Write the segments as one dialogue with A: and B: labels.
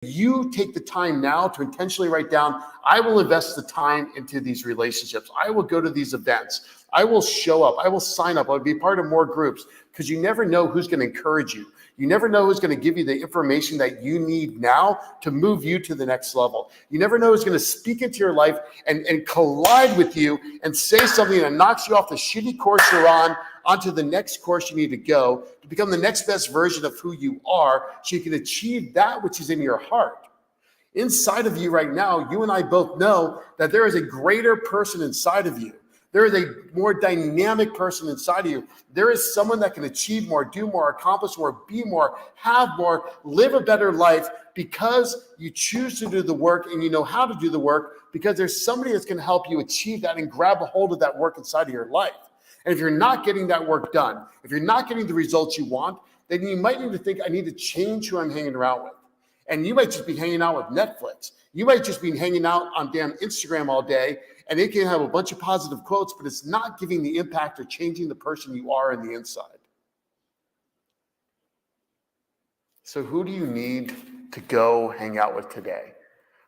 A: you take the time now to intentionally write down, I will invest the time into these relationships. I will go to these events. I will show up. I will sign up. I'll be part of more groups, because you never know who's going to encourage you. You never know who's going to give you the information that you need now to move you to the next level. You never know who's going to speak into your life and collide with you and say something that knocks you off the shitty course you're on onto the next course you need to go to become the next best version of who you are, so you can achieve that which is in your heart. Inside of you right now, you and I both know that there is a greater person inside of you. There is a more dynamic person inside of you. There is someone that can achieve more, do more, accomplish more, be more, have more, live a better life, because you choose to do the work and you know how to do the work, because there's somebody that's going to help you achieve that and grab a hold of that work inside of your life. And if you're not getting that work done, if you're not getting the results you want, then you might need to think, I need to change who I'm hanging around with. And you might just be hanging out with Netflix. You might just be hanging out on damn Instagram all day, and it can have a bunch of positive quotes, but it's not giving the impact or changing the person you are in the inside. So who do you need to go hang out with today?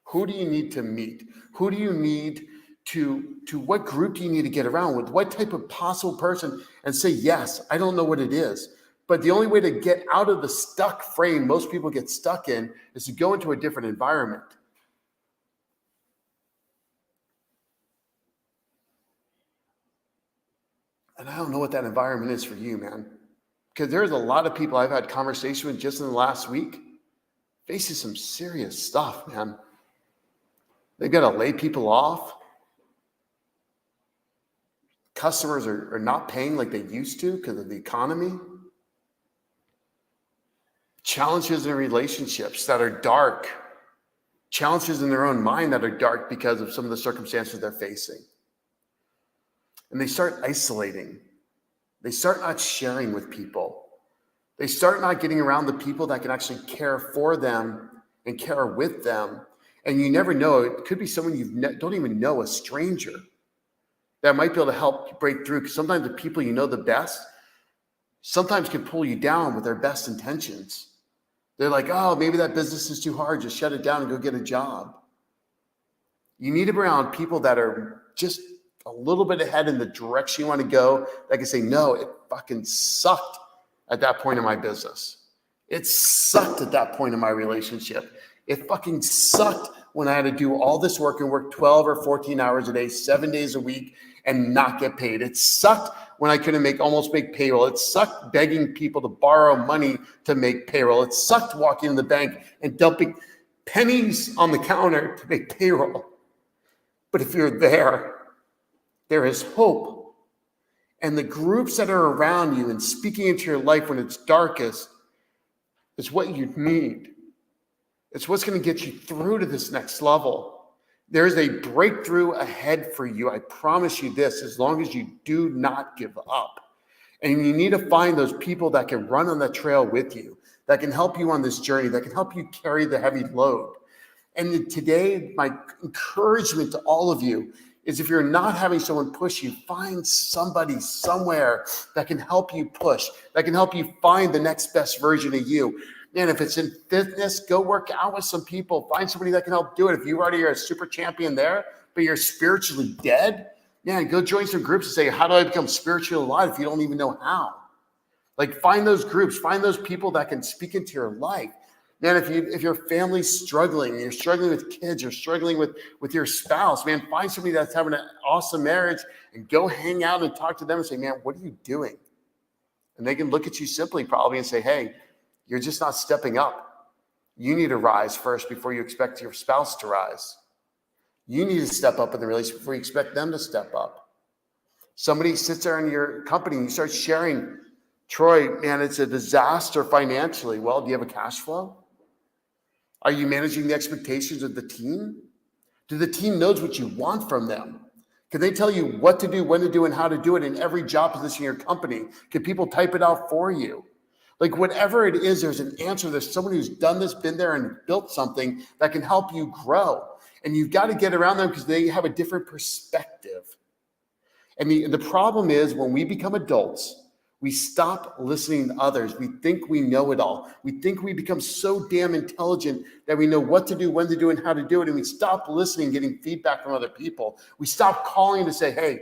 A: Who do you need to meet? Who do you need to what group do you need to get around with? What type of possible person? And say, yes, I don't know what it is, but the only way to get out of the stuck frame most people get stuck in is to go into a different environment. And I don't know what that environment is for you, man. Because there's a lot of people I've had conversation with just in the last week facing some serious stuff, man. They've got to lay people off. Customers are not paying like they used to because of the economy. Challenges in relationships that are dark. Challenges in their own mind that are dark because of some of the circumstances they're facing. And they start isolating. They start not sharing with people. They start not getting around the people that can actually care for them and care with them. And you never know, it could be someone you don't even know, a stranger, that might be able to help you break through. Because sometimes the people you know the best sometimes can pull you down with their best intentions. They're like, oh, maybe that business is too hard. Just shut it down and go get a job. You need to be around people that are just a little bit ahead in the direction you want to go, that can say, no, it fucking sucked at that point in my business. It sucked at that point in my relationship. It fucking sucked when I had to do all this work and work 12 or 14 hours a day, 7 days a week, and not get paid. It sucked when I couldn't almost make payroll. It sucked begging people to borrow money to make payroll. It sucked walking in the bank and dumping pennies on the counter to make payroll. But if you're there is hope. And the groups that are around you and speaking into your life when it's darkest is what you need. It's what's going to get you through to this next level. There's a breakthrough ahead for you. I promise you this, as long as you do not give up. And you need to find those people that can run on the trail with you, that can help you on this journey, that can help you carry the heavy load. And today, my encouragement to all of you is, if you're not having someone push you, find somebody somewhere that can help you push, that can help you find the next best version of you. Man, if it's in fitness, go work out with some people. Find somebody that can help do it. If you already are a super champion there, but you're spiritually dead, man, go join some groups and say, how do I become spiritually alive if you don't even know how? Like, find those groups, find those people that can speak into your life. Man, if your family's struggling, you're struggling with kids, you're struggling with your spouse, man, find somebody that's having an awesome marriage and go hang out and talk to them and say, man, what are you doing? And they can look at you simply probably and say, hey, you're just not stepping up. You need to rise first before you expect your spouse to rise. You need to step up in the relationship before you expect them to step up. Somebody sits there in your company and you start sharing, Troy, man, it's a disaster financially. Well, do you have a cash flow? Are you managing the expectations of the team? Do the team knows what you want from them? Can they tell you what to do, when to do, and how to do it in every job position in your company? Can people type it out for you? Like, whatever it is, there's an answer. There's someone who's done this, been there, and built something that can help you grow. And you've got to get around them because they have a different perspective. And the problem is, when we become adults, We stop listening to others. We think we know it all. We think we become so damn intelligent that we know what to do, when to do, and how to do it. And we stop listening, getting feedback from other people. We stop calling to say, hey,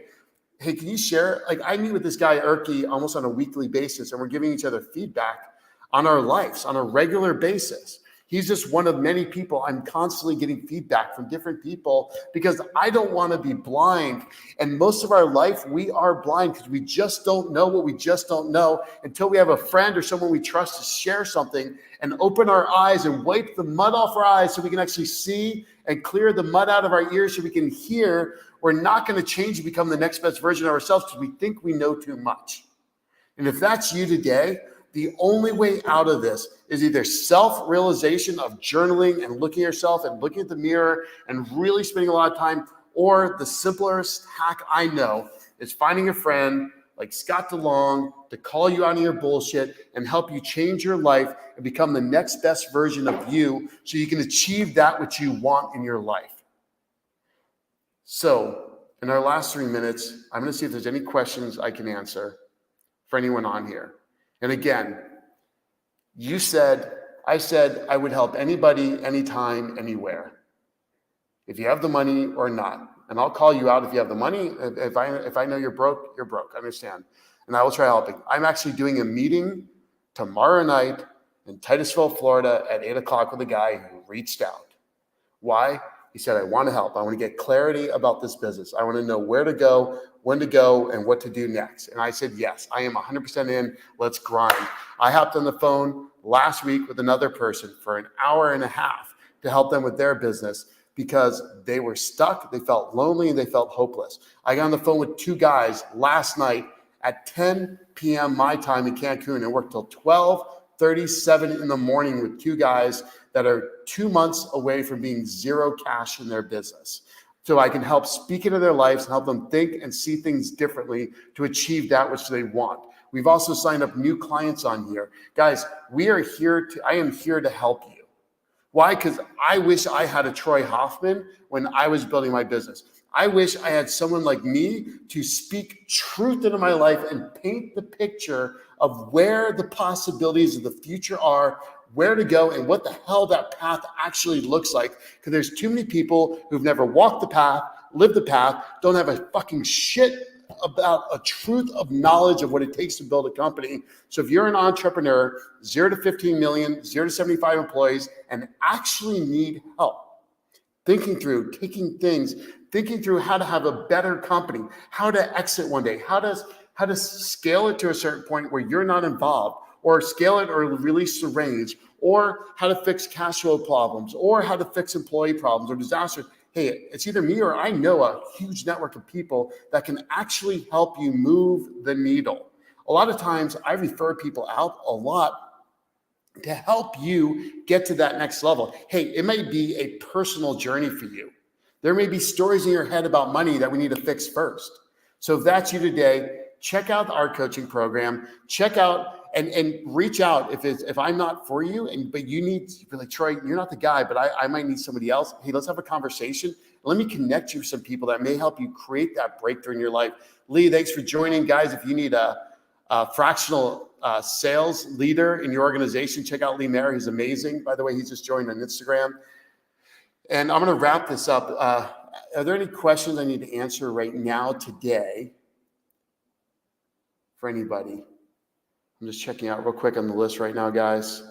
A: can you share? Like, I meet with this guy, Erky, almost on a weekly basis, and we're giving each other feedback on our lives on a regular basis. He's just one of many people. I'm constantly getting feedback from different people because I don't want to be blind. And most of our life, we are blind because we just don't know what we just don't know until we have a friend or someone we trust to share something and open our eyes and wipe the mud off our eyes so we can actually see and clear the mud out of our ears so we can hear. We're not going to change and become the next best version of ourselves because we think we know too much. And if that's you today, the only way out of this is either self-realization of journaling and looking at yourself and looking at the mirror and really spending a lot of time, or the simplest hack I know is finding a friend like Scott DeLong to call you out of your bullshit and help you change your life and become the next best version of you so you can achieve that which you want in your life. So in our last 3 minutes, I'm going to see if there's any questions I can answer for anyone on here. And again, I said I would help anybody, anytime, anywhere. If you have the money or not. And I'll call you out if you have the money. If I know you're broke, you're broke. I understand. And I will try helping. I'm actually doing a meeting tomorrow night in Titusville, Florida at 8 o'clock with a guy who reached out. Why? He said, I want to help. I want to get clarity about this business. I want to know where to go, when to go, and what to do next. And I said, yes, I am 100% in. Let's grind. I hopped on the phone last week with another person for an hour and a half to help them with their business because they were stuck, they felt lonely, and they felt hopeless. I got on the phone with 2 guys last night at 10 p.m. my time in Cancun and worked till 12:37 in the morning with 2 guys that are 2 months away from being zero cash in their business. So I can help speak into their lives and help them think and see things differently to achieve that which they want. We've also signed up new clients on here. Guys, I am here to help you. Why? Because I wish I had a Troy Hoffman when I was building my business. I wish I had someone like me to speak truth into my life and paint the picture of where the possibilities of the future are, where to go, and what the hell that path actually looks like. Because there's too many people who've never walked the path, lived the path, don't have a fucking shit about a truth of knowledge of what it takes to build a company. So if you're an entrepreneur, 0 to 15 million, 0 to 75 employees, and actually need help thinking through, thinking through how to have a better company, how to exit one day, how to scale it to a certain point where you're not involved, or scale it or release the range, or how to fix cash flow problems, or how to fix employee problems or disasters. Hey, it's either me or I know a huge network of people that can actually help you move the needle. A lot of times I refer people out a lot to help you get to that next level. Hey, it may be a personal journey for you. There may be stories in your head about money that we need to fix first. So if that's you today, check out our coaching program. Check out and reach out if I'm not for you, but you need to be like, Troy, you're not the guy, but I might need somebody else. Hey, let's have a conversation. Let me connect you with some people that may help you create that breakthrough in your life. Lee, thanks for joining. Guys, if you need a fractional sales leader in your organization, check out Lee Mayer. He's amazing. By the way, he's just joined on Instagram. And I'm going to wrap this up. Are there any questions I need to answer right now today for anybody? I'm just checking out real quick on the list right now, guys.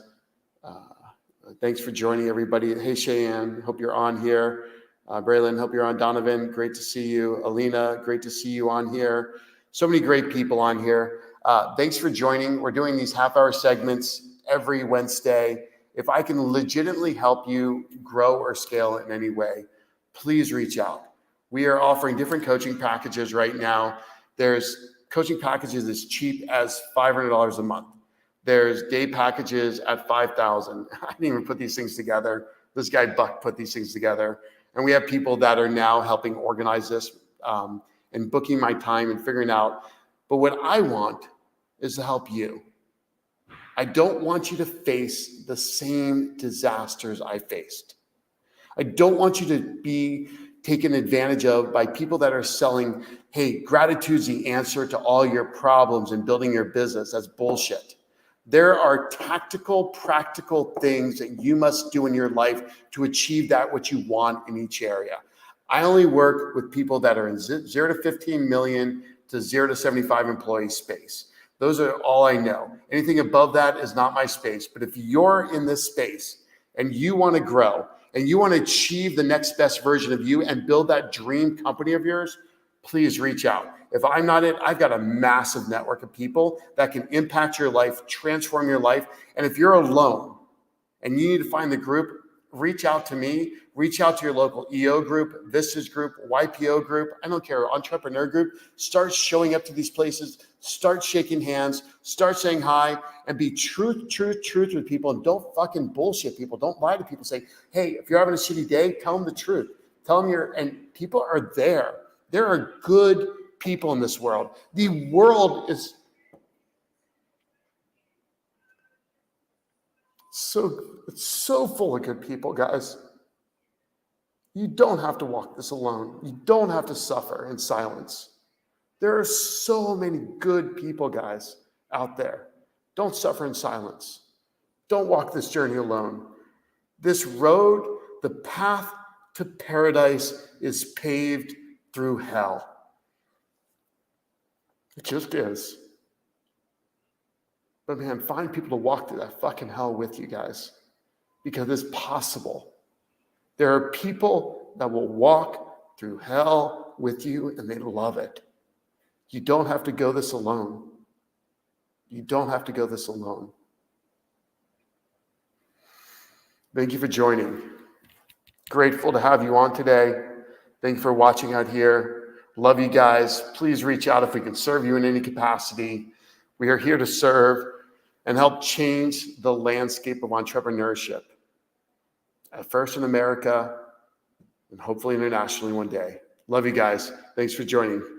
A: Thanks for joining, everybody. Hey, Cheyenne, hope you're on here. Braylon, hope you're on. Donovan, great to see you. Alina, great to see you on here. So many great people on here. Thanks for joining. We're doing these half-hour segments every Wednesday. If I can legitimately help you grow or scale in any way, please reach out. We are offering different coaching packages right now. There's coaching packages as cheap as $500 a month. There's day packages at $5,000. I didn't even put these things together. This guy Buck put these things together. And we have people that are now helping organize this and booking my time and figuring out. But what I want is to help you. I don't want you to face the same disasters I faced. I don't want you to be taken advantage of by people that are selling, hey, gratitude's the answer to all your problems and building your business. That's bullshit. There are tactical, practical things that you must do in your life to achieve that what you want in each area. I only work with people that are in 0 to 15 million to 0 to 75 employee space. Those are all I know. Anything above that is not my space. But if you're in this space and you want to grow and you want to achieve the next best version of you and build that dream company of yours, please reach out. If I'm not it, I've got a massive network of people that can impact your life, transform your life. And if you're alone and you need to find the group, reach out to me, reach out to your local EO group, Vistas group, YPO group, I don't care, entrepreneur group. Start showing up to these places, start shaking hands, start saying hi, and be truth with people. And don't fucking bullshit people. Don't lie to people. Say, hey, if you're having a shitty day, tell them the truth. Tell them and people are there. There are good people in this world. The world is it's so full of good people, guys. You don't have to walk this alone. You don't have to suffer in silence. There are so many good people, guys, out there. Don't suffer in silence. Don't walk this journey alone. This road, the path to paradise, is paved through hell. It just is. But man, find people to walk through that fucking hell with you guys, because it's possible. There are people that will walk through hell with you and they love it. You don't have to go this alone. You don't have to go this alone. Thank you for joining. Grateful to have you on today. Thank you for watching out here. Love you guys. Please reach out if we can serve you in any capacity. We are here to serve and help change the landscape of entrepreneurship. At first in America, and hopefully internationally one day. Love you guys. Thanks for joining.